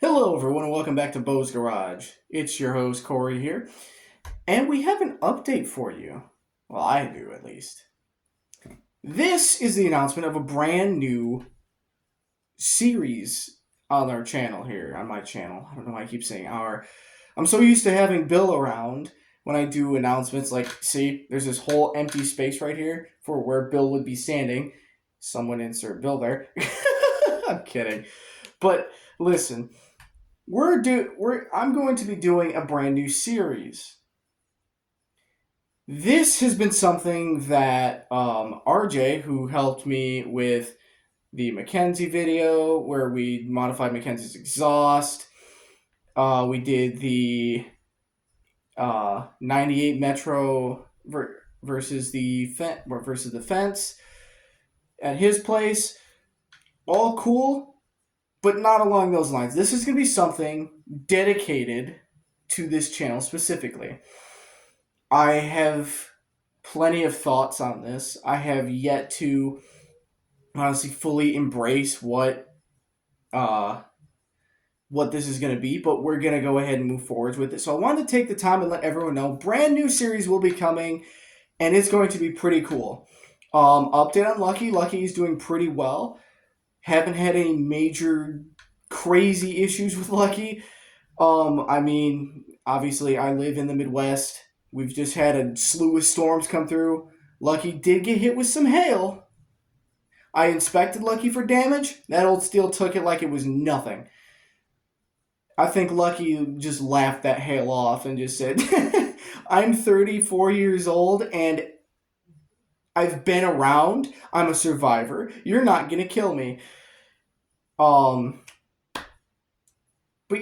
Hello, everyone, and welcome back to Bo's Garage. It's your host, Cory, here, and we have an update for you. Well, I do, at least. This is the announcement of a brand new series on our channel here, on my channel. I don't know why I keep saying our. I'm so used to having Bill around when I do announcements, like, see, there's this whole empty space right here for where Bill would be standing. Someone insert Bill there. I'm kidding. But listen, I'm going to be doing a brand new series. This has been something that RJ, who helped me with the Mackenzie video, where we modified Mackenzie's exhaust. We did the 98 Metro versus the fence at his place. All cool, but not along those lines. This is going to be something dedicated to this channel specifically. I have plenty of thoughts on this. I have yet to honestly fully embrace what this is going to be, but we're going to go ahead and move forward with it. So I wanted to take the time and let everyone know brand new series will be coming, and it's going to be pretty cool. Update on Lucky. Lucky is doing pretty well. Haven't had any major crazy issues with Lucky. I mean, obviously I live in the Midwest. We've just had a slew of storms come through. Lucky did get hit with some hail. I inspected Lucky for damage. That old steel took it like it was nothing. I think Lucky just laughed that hail off and just said, I'm 34 years old and I've been around. I'm a survivor. You're not going to kill me. But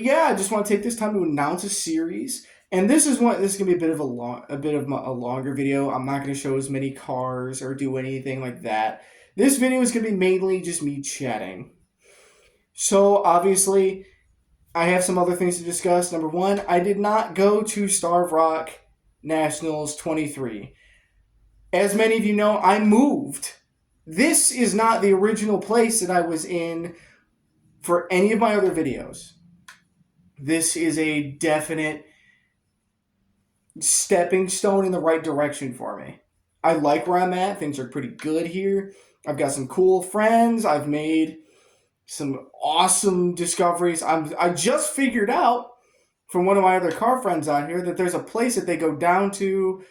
yeah, I just want to take this time to announce a series. And this is going to be a bit of a longer video. I'm not going to show as many cars or do anything like that. This video is going to be mainly just me chatting. So obviously, I have some other things to discuss. Number one, I did not go to Starved Rock Nationals 23. As many of you know, I moved. This is not the original place that I was in for any of my other videos. This is a definite stepping stone in the right direction for me. I like where I'm at. Things are pretty good here. I've got some cool friends. I've made some awesome discoveries. I just figured out from one of my other car friends out here that there's a place that they go down to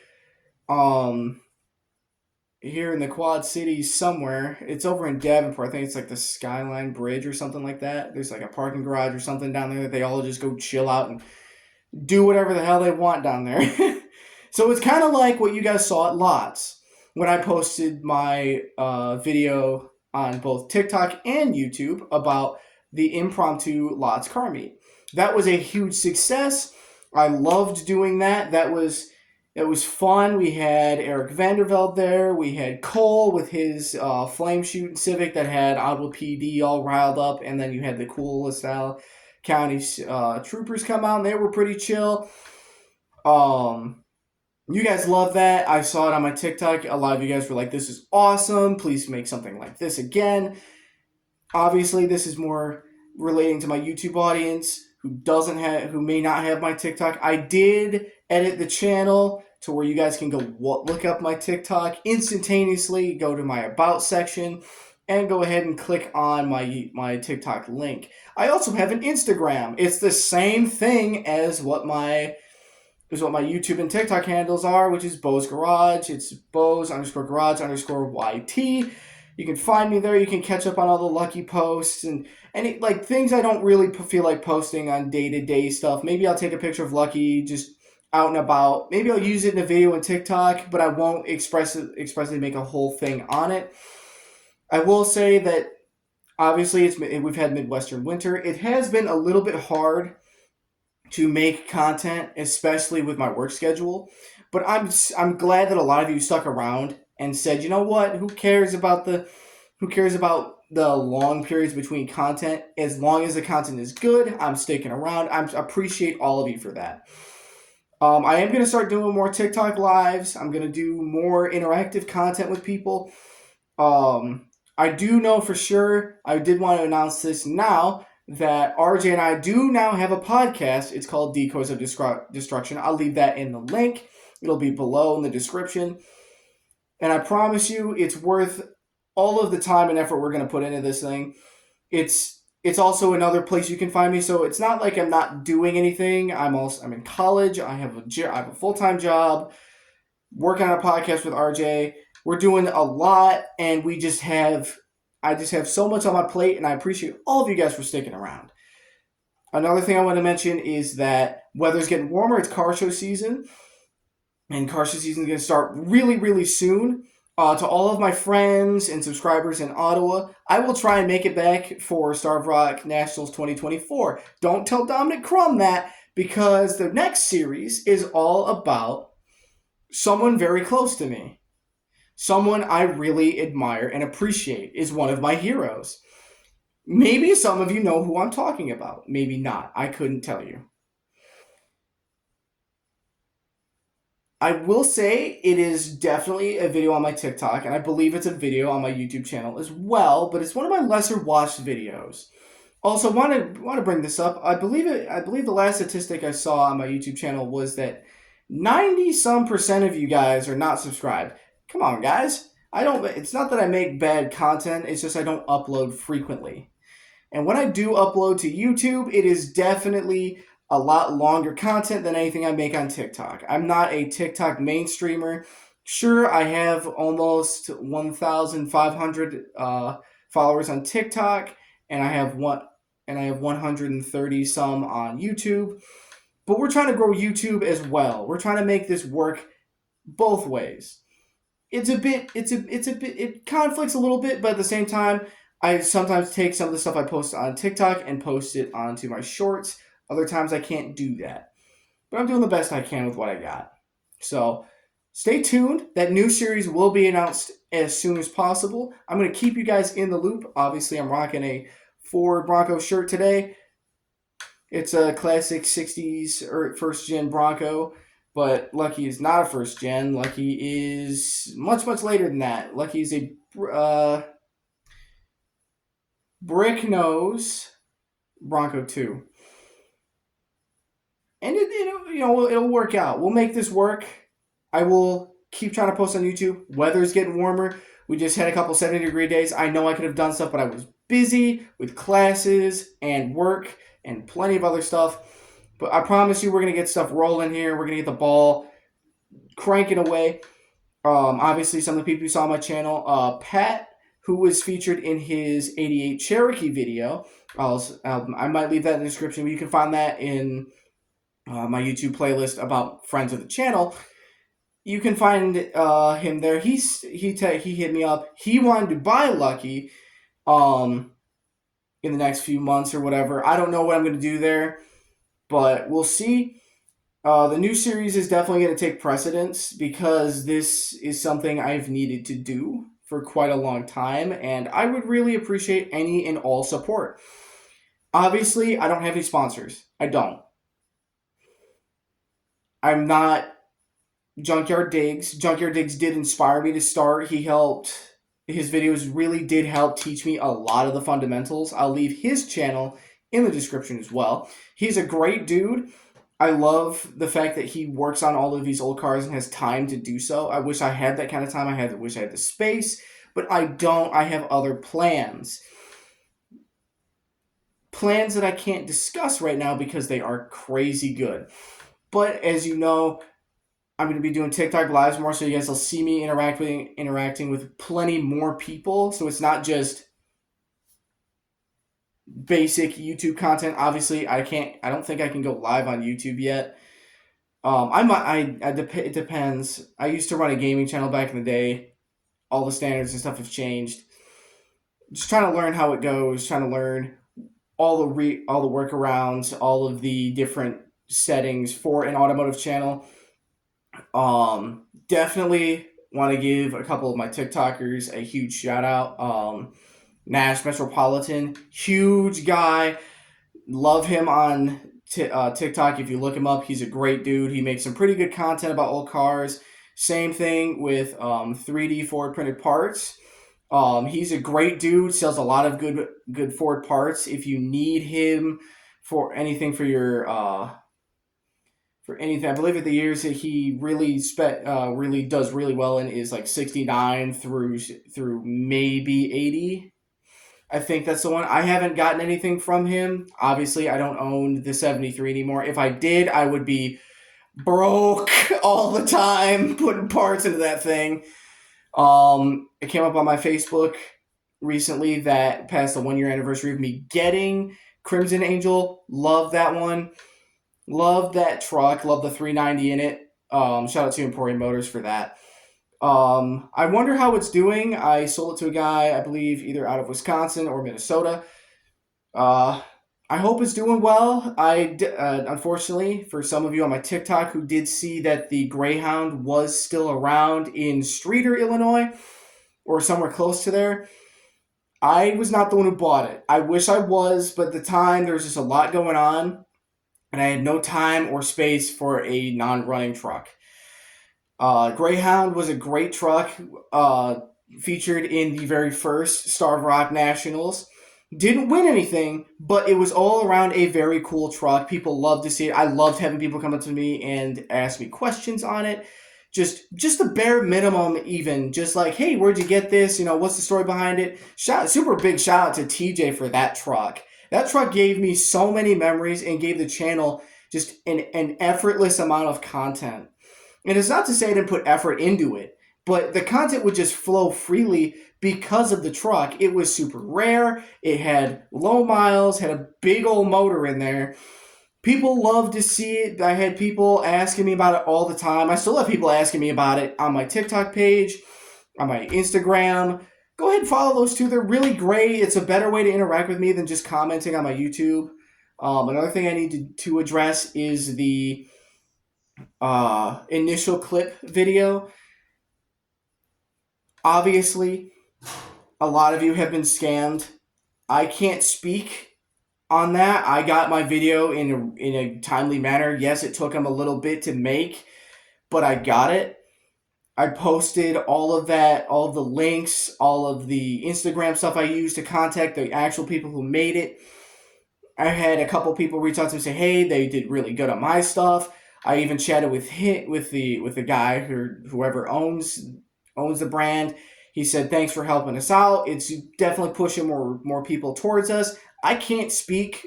here in the Quad Cities somewhere. It's over in Davenport. I think it's like the Skyline Bridge or something like that. There's like a parking garage or something down there that they all just go chill out and do whatever the hell they want down there. So it's kind of like what you guys saw at Lots when I posted my video on both TikTok and YouTube about the impromptu Lots car meet. That was a huge success. I loved doing that. It was fun. We had Eric Vanderveld there. We had Cole with his flame shooting Civic that had Ottawa PD all riled up. And then you had the cool LaSalle County troopers come out, and they were pretty chill. You guys love that. I saw it on my TikTok. A lot of you guys were like, this is awesome. Please make something like this again. Obviously, this is more relating to my YouTube audience who may not have my TikTok. I did edit the channel to where you guys can go look up my TikTok instantaneously, go to my About section, and go ahead and click on my TikTok link. I also have an Instagram. It's the same thing as what my YouTube and TikTok handles are, which is Bo's Garage. It's Bo's_garage_YT. You can find me there. You can catch up on all the Lucky posts and like things I don't really feel like posting on day-to-day stuff. Maybe I'll take a picture of Lucky just out and about. Maybe I'll use it in a video on TikTok, but I won't expressly make a whole thing on it. I will say that obviously we've had Midwestern winter. It has been a little bit hard to make content, especially with my work schedule. But I'm glad that a lot of you stuck around and said, you know what? Who cares about the long periods between content? As long as the content is good, I'm sticking around. I appreciate all of you for that. I am going to start doing more TikTok lives. I'm going to do more interactive content with people. I do know for sure, I did want to announce this now, that RJ and I do now have a podcast. It's called Decoys of Destruction. I'll leave that in the link. It'll be below in the description. And I promise you, it's worth all of the time and effort we're going to put into this thing. It's also another place you can find me. So it's not like I'm not doing anything. I'm in college. I have a full-time job, working on a podcast with RJ. We're doing a lot, and I just have so much on my plate, and I appreciate all of you guys for sticking around. Another thing I want to mention is that weather's getting warmer. It's car show season, and car show season is going to start really, really soon. To all of my friends and subscribers in Ottawa, I will try and make it back for Starve Rock Nationals 2024. Don't tell Dominic Crum that, because the next series is all about someone very close to me. Someone I really admire and appreciate, is one of my heroes. Maybe some of you know who I'm talking about. Maybe not. I couldn't tell you. I will say it is definitely a video on my TikTok, and I believe it's a video on my YouTube channel as well, but it's one of my lesser watched videos. Also, want to bring this up. I believe the last statistic I saw on my YouTube channel was that 90% of you guys are not subscribed. Come on, guys. It's not that I make bad content, it's just I don't upload frequently. And when I do upload to YouTube, it is definitely a lot longer content than anything I make on TikTok. I'm not a TikTok mainstreamer. Sure, I have almost 1,500 followers on TikTok, and I have 130 some on YouTube. But we're trying to grow YouTube as well. We're trying to make this work both ways. It conflicts a little bit, but at the same time, I sometimes take some of the stuff I post on TikTok and post it onto my shorts. Other times I can't do that. But I'm doing the best I can with what I got. So stay tuned. That new series will be announced as soon as possible. I'm going to keep you guys in the loop. Obviously, I'm rocking a Ford Bronco shirt today. It's a classic 60s or first gen Bronco. But Lucky is not a first gen. Lucky is much, much later than that. Lucky is a brick nose Bronco 2. And it'll work out. We'll make this work. I will keep trying to post on YouTube. Weather's getting warmer. We just had a couple 70-degree days. I know I could have done stuff, but I was busy with classes and work and plenty of other stuff. But I promise you, we're going to get stuff rolling here. We're going to get the ball cranking away. Obviously, some of the people you saw on my channel, Pat, who was featured in his 88 Cherokee video. I might leave that in the description, but you can find that in my YouTube playlist about friends of the channel. You can find him there. He hit me up. He wanted to buy Lucky in the next few months or whatever. I don't know what I'm going to do there, but we'll see. The new series is definitely going to take precedence because this is something I've needed to do for quite a long time, and I would really appreciate any and all support. Obviously, I don't have any sponsors. I don't. I'm not Junkyard Digs. Junkyard Digs did inspire me to start. His videos really did help teach me a lot of the fundamentals. I'll leave his channel in the description as well. He's a great dude. I love the fact that he works on all of these old cars and has time to do so. I wish I had that kind of time. I wish I had the space, but I don't. I have other plans. Plans that I can't discuss right now because they are crazy good. But as you know, I'm going to be doing TikTok lives more, so you guys will see me interacting with plenty more people. So it's not just basic YouTube content. Obviously, I don't think I can go live on YouTube yet. It depends. I used to run a gaming channel back in the day. All the standards and stuff have changed. Just trying to learn how it goes. Trying to learn all the workarounds, all of the different settings for an automotive channel. Definitely want to give a couple of my TikTokers a huge shout out. Nash Metropolitan, huge guy. Love him on TikTok. If you look him up, he's a great dude. He makes some pretty good content about old cars. Same thing with 3D forward printed parts. He's a great dude. Sells a lot of good Ford parts. If you need him for anything for anything, I believe at the years that he really does really well in is like 69 through maybe 80. I think that's the one. I haven't gotten anything from him. Obviously, I don't own the 73 anymore. If I did, I would be broke all the time putting parts into that thing. It came up on my Facebook recently that passed the 1 year anniversary of me getting Crimson Angel. Love that one. Love that truck. Love the 390 in it. Shout out to Emporium Motors for that. I wonder how it's doing. I sold it to a guy, I believe, either out of Wisconsin or Minnesota. Uh, I hope it's doing well. Unfortunately, for some of you on my TikTok who did see that the Greyhound was still around in Streeter, Illinois, or somewhere close to there, I was not the one who bought it. I wish I was, but at the time there was just a lot going on, and I had no time or space for a non-running truck. Greyhound was a great truck, featured in the very first Starved Rock Nationals. Didn't win anything, but it was all around a very cool truck. People loved to see it. I loved having people come up to me and ask me questions on it. Just the bare minimum, even just like, hey, where'd you get this? What's the story behind it? Super big shout out to TJ for that truck. That truck gave me so many memories and gave the channel just an effortless amount of content. And it's not to say I didn't put effort into it, but the content would just flow freely because of the truck. It was super rare. It had low miles, had a big old motor in there. People love to see it. I had people asking me about it all the time. I still have people asking me about it on my TikTok page, on my Instagram. Go ahead and follow those two. They're really great. It's a better way to interact with me than just commenting on my YouTube. Another thing I need to address is the initial clip video. Obviously, a lot of you have been scammed. I can't speak on that. I got my video in a timely manner. Yes, it took them a little bit to make, but I got it. I posted all of that, all of the links, all of the Instagram stuff I used to contact the actual people who made it. I had a couple people reach out to me and say, hey, they did really good on my stuff. I even chatted with the guy whoever owns the brand. He said, thanks for helping us out. It's definitely pushing more people towards us. I can't speak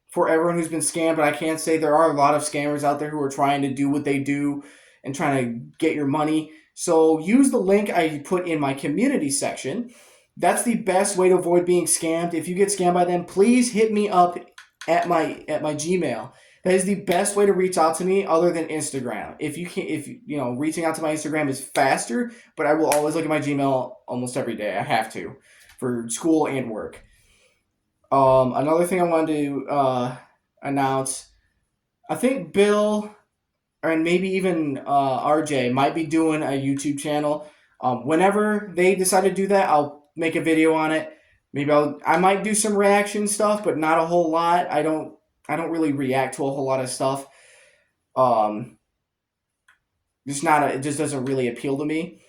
for everyone who's been scammed, but I can say there are a lot of scammers out there who are trying to do what they do and trying to get your money. So use the link I put in my community section. That's the best way to avoid being scammed. If you get scammed by them, please hit me up at my Gmail. That is the best way to reach out to me other than Instagram. Reaching out to my Instagram is faster, but I will always look at my Gmail almost every day. I have to for school and work. Another thing I wanted to announce, I think Bill and maybe even RJ might be doing a YouTube channel. Whenever they decide to do that, I'll make a video on it. Maybe I might do some reaction stuff, but not a whole lot. I don't really react to a whole lot of stuff. It just doesn't really appeal to me.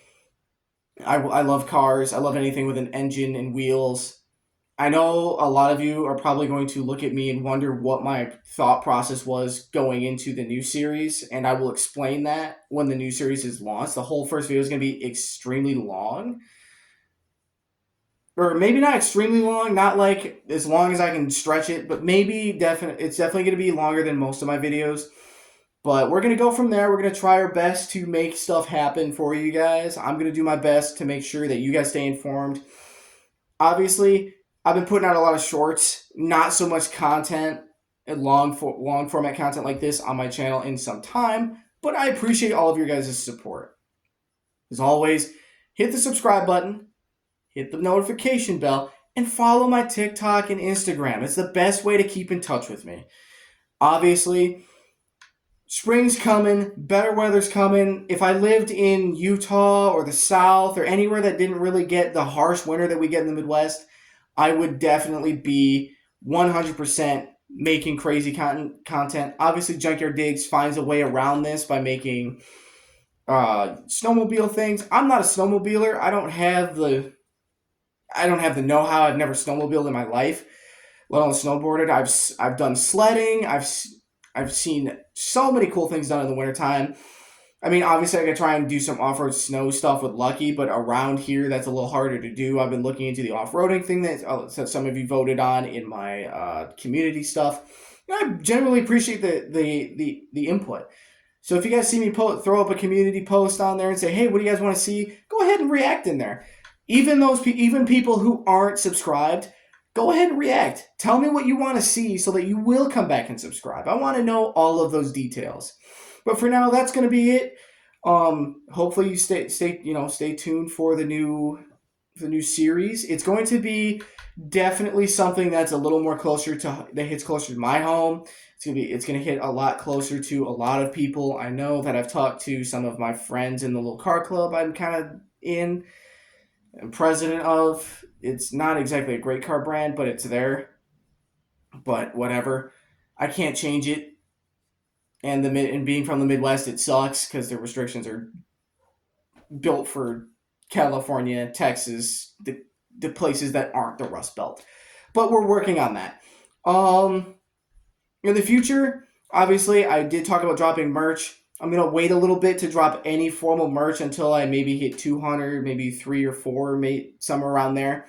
I love cars. I love anything with an engine and wheels. I know a lot of you are probably going to look at me and wonder what my thought process was going into the new series, and I will explain that when the new series is launched. The whole first video is going to be extremely long. Or maybe not extremely long, not like as long as I can stretch it, but it's definitely going to be longer than most of my videos. But we're going to go from there. We're going to try our best to make stuff happen for you guys. I'm going to do my best to make sure that you guys stay informed. Obviously, I've been putting out a lot of shorts, not so much content and long format content like this on my channel in some time, but I appreciate all of your guys' support. As always, hit the subscribe button, hit the notification bell, and follow my TikTok and Instagram. It's the best way to keep in touch with me. Obviously, spring's coming, better weather's coming. If I lived in Utah or the South or anywhere that didn't really get the harsh winter that we get in the Midwest, I would definitely be 100% making crazy content. Obviously, Junkyard Digs finds a way around this by making snowmobile things. I'm not a snowmobiler. I don't have the I don't have the know-how. I've never snowmobiled in my life, let alone snowboarded. I've done sledding. I've seen so many cool things done in the wintertime. I mean, obviously, I could try and do some off-road snow stuff with Lucky, but around here, that's a little harder to do. I've been looking into the off-roading thing that some of you voted on in my community stuff. I generally appreciate the input. So if you guys see me throw up a community post on there and say, "Hey, what do you guys want to see?" Go ahead and react in there. Even people who aren't subscribed, go ahead and react. Tell me what you want to see so that you will come back and subscribe. I want to know all of those details. But for now, that's going to be it. Hopefully you stay tuned for the new series. It's going to be definitely something that's a little more that hits closer to my home. It's gonna hit a lot closer to a lot of people. I know that I've talked to some of my friends in the little car club I'm kind of in and president of. It's not exactly a great car brand, but it's there. But whatever, I can't change it. And being from the Midwest, it sucks because the restrictions are built for California, Texas, the places that aren't the Rust Belt. But we're working on that. In the future, obviously, I did talk about dropping merch. I'm going to wait a little bit to drop any formal merch until I maybe hit 200, maybe 3 or 4, somewhere around there.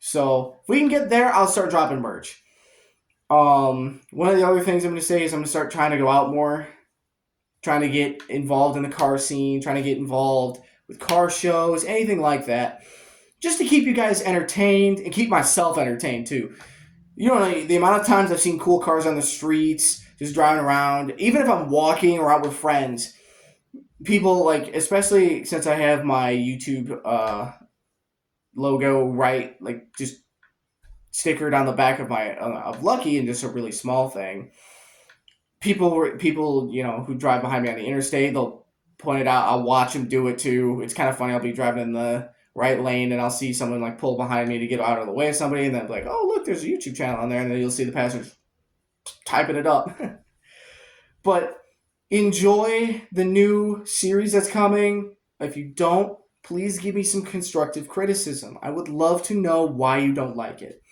So if we can get there, I'll start dropping merch. One of the other things I'm going to say is I'm going to start trying to go out more, trying to get involved in the car scene, trying to get involved with car shows, anything like that, just to keep you guys entertained and keep myself entertained too. You know, the amount of times I've seen cool cars on the streets, just driving around, even if I'm walking or out with friends, people, like, especially since I have my YouTube logo right, like, just stickered on the back of my of Lucky, and just a really small thing. People, you know, who drive behind me on the interstate, they'll point it out. I'll watch them do it too. It's kind of funny. I'll be driving in the right lane and I'll see someone like pull behind me to get out of the way of somebody, and then I'll be like, "Oh, look, there's a YouTube channel on there," and then you'll see the passengers typing it up. But enjoy the new series that's coming. If you don't, please give me some constructive criticism. I would love to know why you don't like it.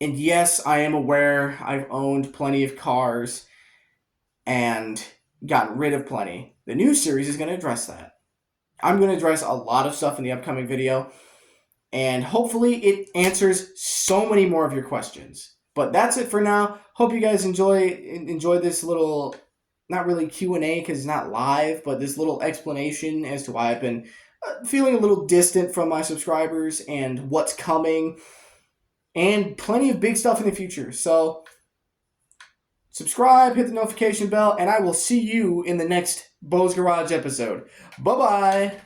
And yes, I am aware I've owned plenty of cars and gotten rid of plenty. The new series is going to address that. I'm going to address a lot of stuff in the upcoming video, and hopefully it answers so many more of your questions. But that's it for now. Hope you guys enjoy this little, not really Q&A because it's not live, but this little explanation as to why I've been feeling a little distant from my subscribers and what's coming, and plenty of big stuff in the future. So subscribe, hit the notification bell, and I will see you in the next Bo's Garage episode. Bye-bye.